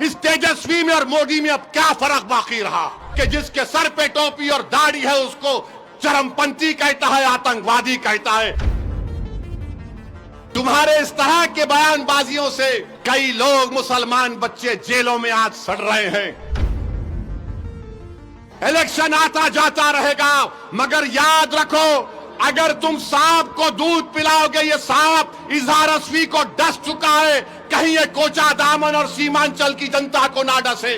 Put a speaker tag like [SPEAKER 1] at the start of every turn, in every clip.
[SPEAKER 1] इस तेजस्वी में और मोदी में अब क्या फर्क बाकी रहा कि जिसके सर पे टोपी और दाढ़ी है उसको चरमपंथी कहता है, आतंकवादी कहता है। तुम्हारे इस तरह के बयानबाजियों से कई लोग, मुसलमान बच्चे जेलों में आज सड़ रहे हैं। इलेक्शन आता जाता रहेगा, मगर याद रखो, अगर तुम सांप को दूध पिलाओगे, ये सांप इजहार असवी को डस चुका है, कहीं ये कोचा दामन और सीमांचल की जनता को ना डसे।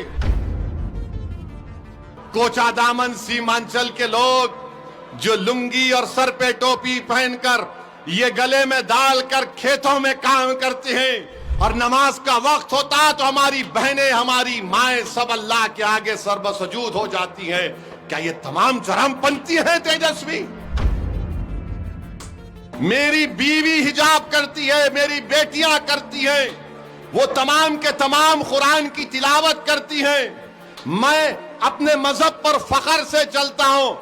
[SPEAKER 1] कोचा दामन सीमांचल के लोग जो लुंगी और सर पे टोपी पहनकर ये गले में डालकर खेतों में काम करते हैं और नमाज का वक्त होता तो हमारी बहनें, हमारी माएं सब अल्लाह के आगे सर्वसजूद हो जाती हैं। क्या ये तमाम चरमपंथी हैं तेजस्वी? मेरी बीवी हिजाब करती है, मेरी बेटियां करती हैं, वो तमाम के तमाम कुरान की तिलावत करती हैं। मैं अपने मजहब पर फख्र से चलता हूं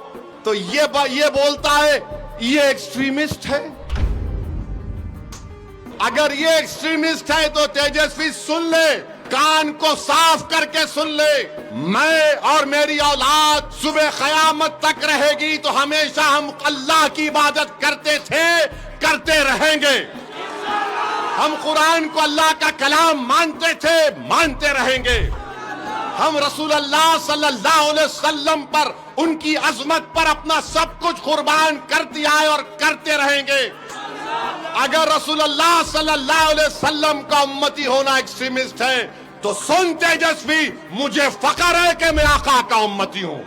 [SPEAKER 1] तो ये बोलता है ये एक्सट्रीमिस्ट है। अगर ये एक्सट्रीमिस्ट है तो तेजस्वी सुन ले, कान को साफ करके सुन ले। मैं और मेरी औलाद सुबह क़यामत तक रहेगी तो हमेशा हम अल्लाह की इबादत करते थे, करते रहेंगे। हम कुरान को अल्लाह का कलाम मानते थे, मानते रहेंगे। हम रसूल अल्लाह सल्लल्लाहु अलैहि वसल्लम पर, उनकी अजमत पर अपना सब कुछ कुर्बान कर दिया है और करते रहेंगे। अगर रसूल अल्लाह सल्लल्लाहु अलैहि वसल्लम का उम्मती होना एक्सट्रीमिस्ट है तो सुन तेजस्वी, मुझे फख्र है कि मैं आका का उम्मती हूं।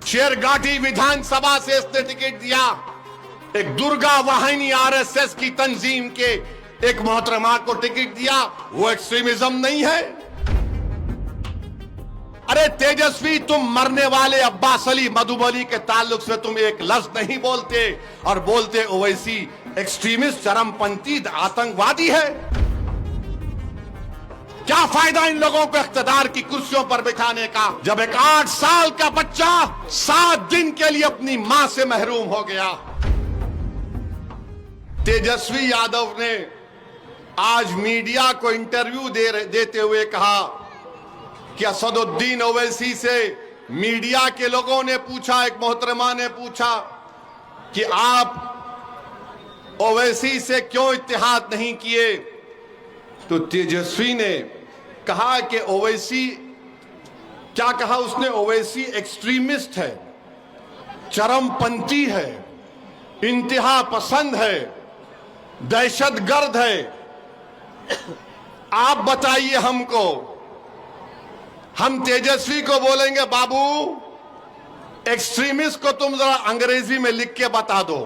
[SPEAKER 1] शेरघाटी विधानसभा से इसने टिकट दिया, एक दुर्गा वाहिनी आरएसएस की तंजीम के एक मोहतरमा को टिकट दिया, वो एक्सट्रीमिज्म नहीं है? अरे तेजस्वी, तुम मरने वाले अब्बास अली मधुबनी के ताल्लुक से तुम एक लफ्ज नहीं बोलते और बोलते ओवैसी एक्सट्रीमिस्ट, चरमपंथी, आतंकवादी है। क्या फायदा इन लोगों को इख्तिदार की कुर्सियों पर बिठाने का, जब एक 8 साल का बच्चा 7 दिन के लिए अपनी मां से महरूम हो गया। तेजस्वी यादव ने आज मीडिया को इंटरव्यू देते हुए कहा कि असदुद्दीन ओवैसी से मीडिया के लोगों ने पूछा, एक मोहतरमा ने पूछा कि आप ओवैसी से क्यों इत्तेहाद नहीं किए, तो तेजस्वी ने कहा कि ओवैसी, क्या कहा उसने, ओवैसी एक्सट्रीमिस्ट है, चरमपंथी है, इंतहा पसंद है, दहशतगर्द है। आप बताइए हमको, हम तेजस्वी को बोलेंगे बाबू एक्सट्रीमिस्ट को तुम जरा अंग्रेजी में लिख के बता दो।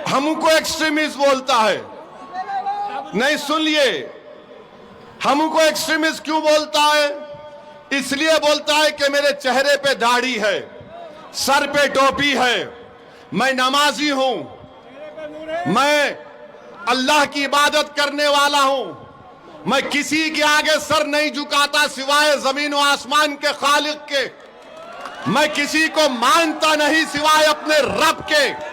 [SPEAKER 1] हमको एक्सट्रीमिस्ट बोलता है, नहीं सुनिए, हमको एक्सट्रीमिस्ट क्यों बोलता है? इसलिए बोलता है कि मेरे चेहरे पे दाढ़ी है, सर पे टोपी है, मैं नमाजी हूं, मैं अल्लाह की इबादत करने वाला हूं, मैं किसी के आगे सर नहीं झुकाता सिवाय जमीन और आसमान के खालिक के, मैं किसी को मानता नहीं सिवाय अपने रब के।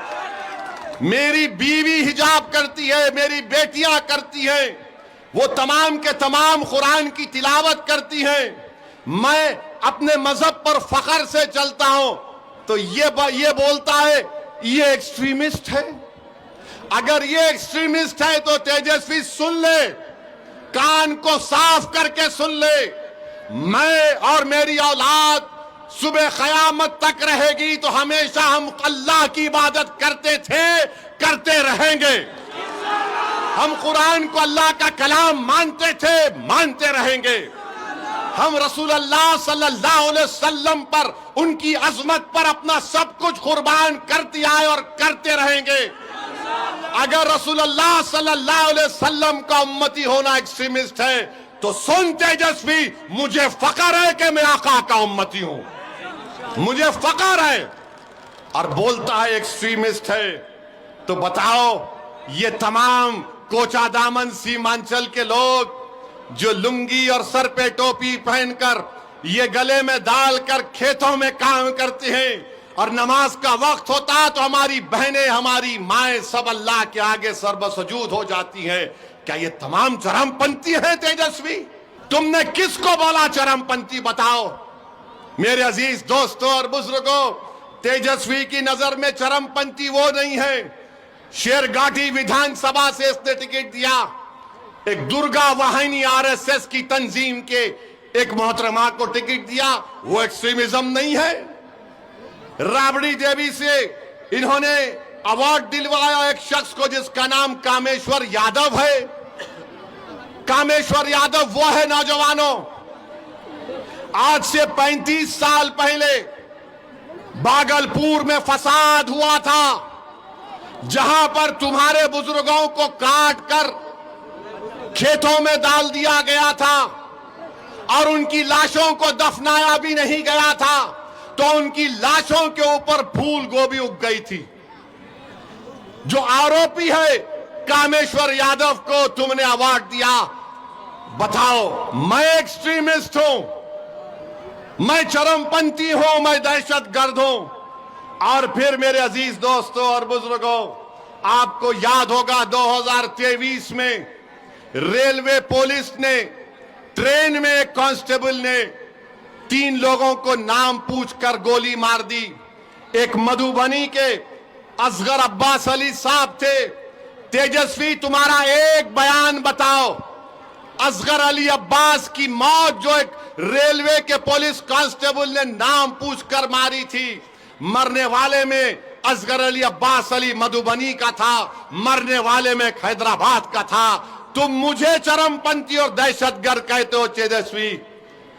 [SPEAKER 1] मेरी बीवी हिजाब करती है, मेरी बेटियां करती हैं, वो तमाम के तमाम कुरान की तिलावत करती हैं। मैं अपने मजहब पर फख्र से चलता हूं तो ये बोलता है ये एक्सट्रीमिस्ट है। अगर ये एक्सट्रीमिस्ट है तो तेजस्वी सुन ले, कान को साफ करके सुन ले। मैं और मेरी औलाद सुबह क़यामत तक रहेगी तो हमेशा हम अल्लाह की इबादत करते थे, करते रहेंगे। हम कुरान को अल्लाह का कलाम मानते थे, मानते रहेंगे। हम रसूल अल्लाह सल्लल्लाहु अलैहि वसल्लम पर, उनकी अजमत पर अपना सब कुछ कुर्बान कर दिया है और करते रहेंगे। अगर रसूल अल्लाह सल्लल्लाहु अलैहि वसल्लम का उम्मती होना एक्सट्रीमिस्ट है तो सुन तेजस्वी, मुझे फख्र है कि मैं आका का उम्मती हूं, मुझे फख्र है। और बोलता है एक्सट्रीमिस्ट है, तो बताओ ये तमाम कोचा दामन सीमांचल के लोग जो लुंगी और सर पे टोपी पहनकर ये गले में डालकर खेतों में काम करते हैं और नमाज का वक्त होता तो हमारी बहनें, हमारी माएं सब अल्लाह के आगे सर्वसजूद हो जाती हैं। क्या ये तमाम चरमपंथी हैं तेजस्वी? तुमने किसको बोला चरमपंथी? बताओ मेरे अजीज दोस्तों और बुजुर्गों, तेजस्वी की नजर में चरमपंथी वो नहीं है। शेरगाटी विधानसभा से इसने टिकट दिया, एक दुर्गा वाहिनी आरएसएस की तंजीम के एक मोहतरमा को टिकट दिया, वो एक्सट्रीमिज्म नहीं है। राबड़ी देवी से इन्होंने अवार्ड दिलवाया एक शख्स को जिसका नाम कामेश्वर यादव है। कामेश्वर यादव वो है नौजवानों, आज से 35 साल पहले भागलपुर में फसाद हुआ था, जहां पर तुम्हारे बुजुर्गों को काट कर खेतों में डाल दिया गया था और उनकी लाशों को दफनाया भी नहीं गया था, तो उनकी लाशों के ऊपर फूल गोभी उग गई थी। जो आरोपी है कामेश्वर यादव को तुमने अवार्ड दिया। बताओ, मैं एक्सट्रीमिस्ट हूं, मैं चरमपंथी हूं, मैं दहशतगर्द हूं? और फिर मेरे अजीज दोस्तों और बुजुर्गों, आपको याद होगा 2023 में रेलवे पुलिस ने ट्रेन में एक कांस्टेबल ने 3 लोगों को नाम पूछकर गोली मार दी। एक मधुबनी के असगर अब्बास अली साहब थे। तेजस्वी, तुम्हारा एक बयान बताओ, असगर अली अब्बास की मौत जो एक रेलवे के पुलिस कांस्टेबल ने नाम पूछकर मारी थी, मरने वाले में असगर अली अब्बास अली मधुबनी का था, मरने वाले में हैदराबाद का था। तुम मुझे चरमपंथी और दहशतगर्द कहते हो तेजस्वी।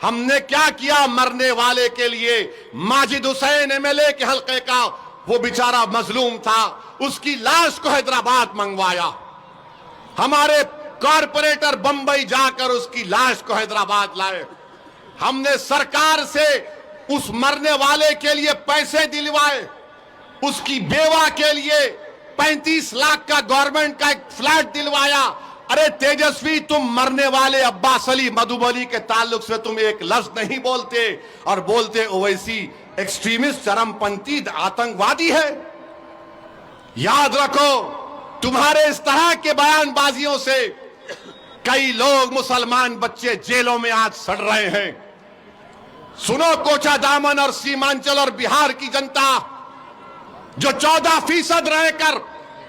[SPEAKER 1] हमने क्या किया मरने वाले के लिए? माजिद हुसैन एमएलए के हल्के का वो बेचारा मजलूम था, उसकी लाश को हैदराबाद मंगवाया। हमारे कॉरपोरेटर बंबई जाकर उसकी लाश को हैदराबाद लाए। हमने सरकार से उस मरने वाले के लिए पैसे दिलवाए, उसकी बेवा के लिए 35 लाख का गवर्नमेंट का एक फ्लैट दिलवाया। अरे तेजस्वी, तुम मरने वाले अब्बास अली मधुबनी के ताल्लुक से तुम एक लफ्ज नहीं बोलते और बोलते ओवैसी एक्सट्रीमिस्ट, चरमपंथी, आतंकवादी है। याद रखो, तुम्हारे इस तरह के बयानबाजियों से कई लोग, मुसलमान बच्चे जेलों में आज सड़ रहे हैं। सुनो, कोचा दामन और सीमांचल और बिहार की जनता जो 14% रहकर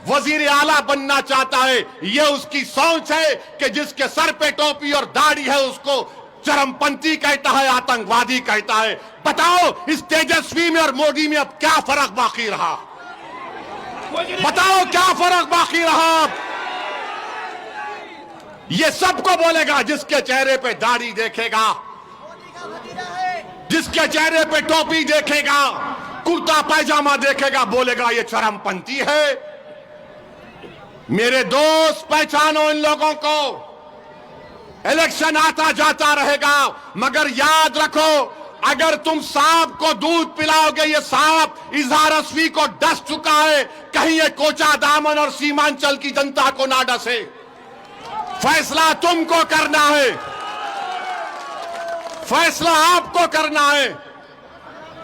[SPEAKER 1] वजीर आला बनना चाहता है, यह उसकी सोच है कि जिसके सर पे टोपी और दाढ़ी है उसको चरमपंथी कहता है, आतंकवादी कहता है। बताओ, इस तेजस्वी में और मोदी में अब क्या फर्क बाकी रहा? बताओ क्या फर्क बाकी रहा? ये सबको बोलेगा जिसके चेहरे पे दाढ़ी देखेगा, जिसके चेहरे पे टोपी देखेगा, कुर्ता पैजामा देखेगा, बोलेगा ये चरमपंथी है। मेरे दोस्त, पहचानो इन लोगों को। इलेक्शन आता जाता रहेगा, मगर याद रखो, अगर तुम सांप को दूध पिलाओगे, ये सांप इजहार असवी को डस चुका है, कहीं ये कोचा दामन और सीमांचल की जनता को ना डसे। फैसला तुमको करना है, फैसला आपको करना है।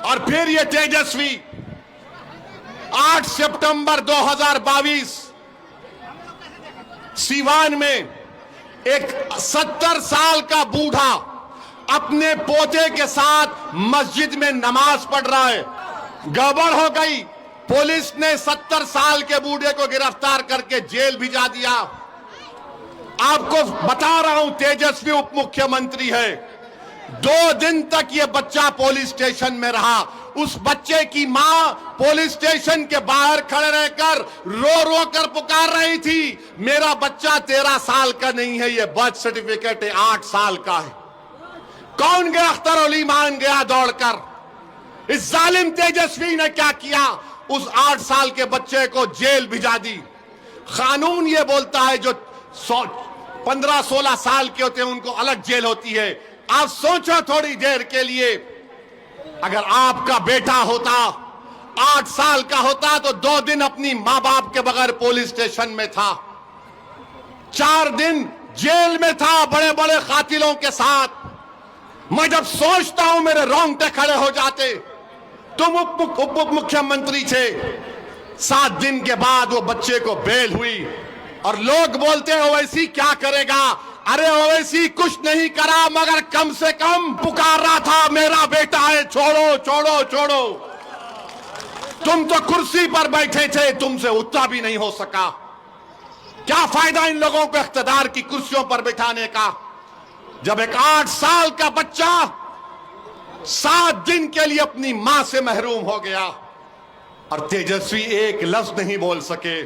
[SPEAKER 1] और फिर ये तेजस्वी 8 सितंबर 2022 सीवान में एक 70 साल का बूढ़ा अपने पोते के साथ मस्जिद में नमाज पढ़ रहा है। गड़बड़ हो गई, पुलिस ने 70 साल के बूढ़े को गिरफ्तार करके जेल भिजा दिया। आपको बता रहा हूं, तेजस्वी उप मुख्यमंत्री है। 2 दिन तक ये बच्चा पुलिस स्टेशन में रहा। उस बच्चे की मां पुलिस स्टेशन के बाहर खड़े रहकर रो रो कर पुकार रही थी, मेरा बच्चा 13 साल का नहीं है, ये बर्थ सर्टिफिकेट 8 साल का है। कौन गया? अख्तर अली मान गया दौड़कर। इस जालिम तेजस्वी ने क्या किया? उस 8 साल के बच्चे को जेल भिजा दी। कानून ये बोलता है जो 15-16 साल के होते हैं उनको अलग जेल होती है। आप सोचो थोड़ी देर के लिए, अगर आपका बेटा होता 8 साल का होता तो 2 दिन अपनी मां बाप के बगैर पुलिस स्टेशन में था, 4 दिन जेल में था बड़े बड़े कातिलों के साथ। मैं जब सोचता हूं मेरे रोंगटे खड़े हो जाते। तुम उप मुख्यमंत्री थे, 7 दिन के बाद वो बच्चे को बेल हुई और लोग बोलते हैं ओवैसी क्या करेगा। अरे ओवैसी कुछ नहीं करा, मगर कम से कम पुकार रहा था मेरा बेटा है, छोड़ो छोड़ो छोड़ो। तुम तो कुर्सी पर बैठे थे, तुमसे उतना भी नहीं हो सका। क्या फायदा इन लोगों को इख्तिदार की कुर्सियों पर बिठाने का, जब एक 8 साल का बच्चा 7 दिन के लिए अपनी मां से महरूम हो गया और तेजस्वी एक लफ्ज नहीं बोल सके।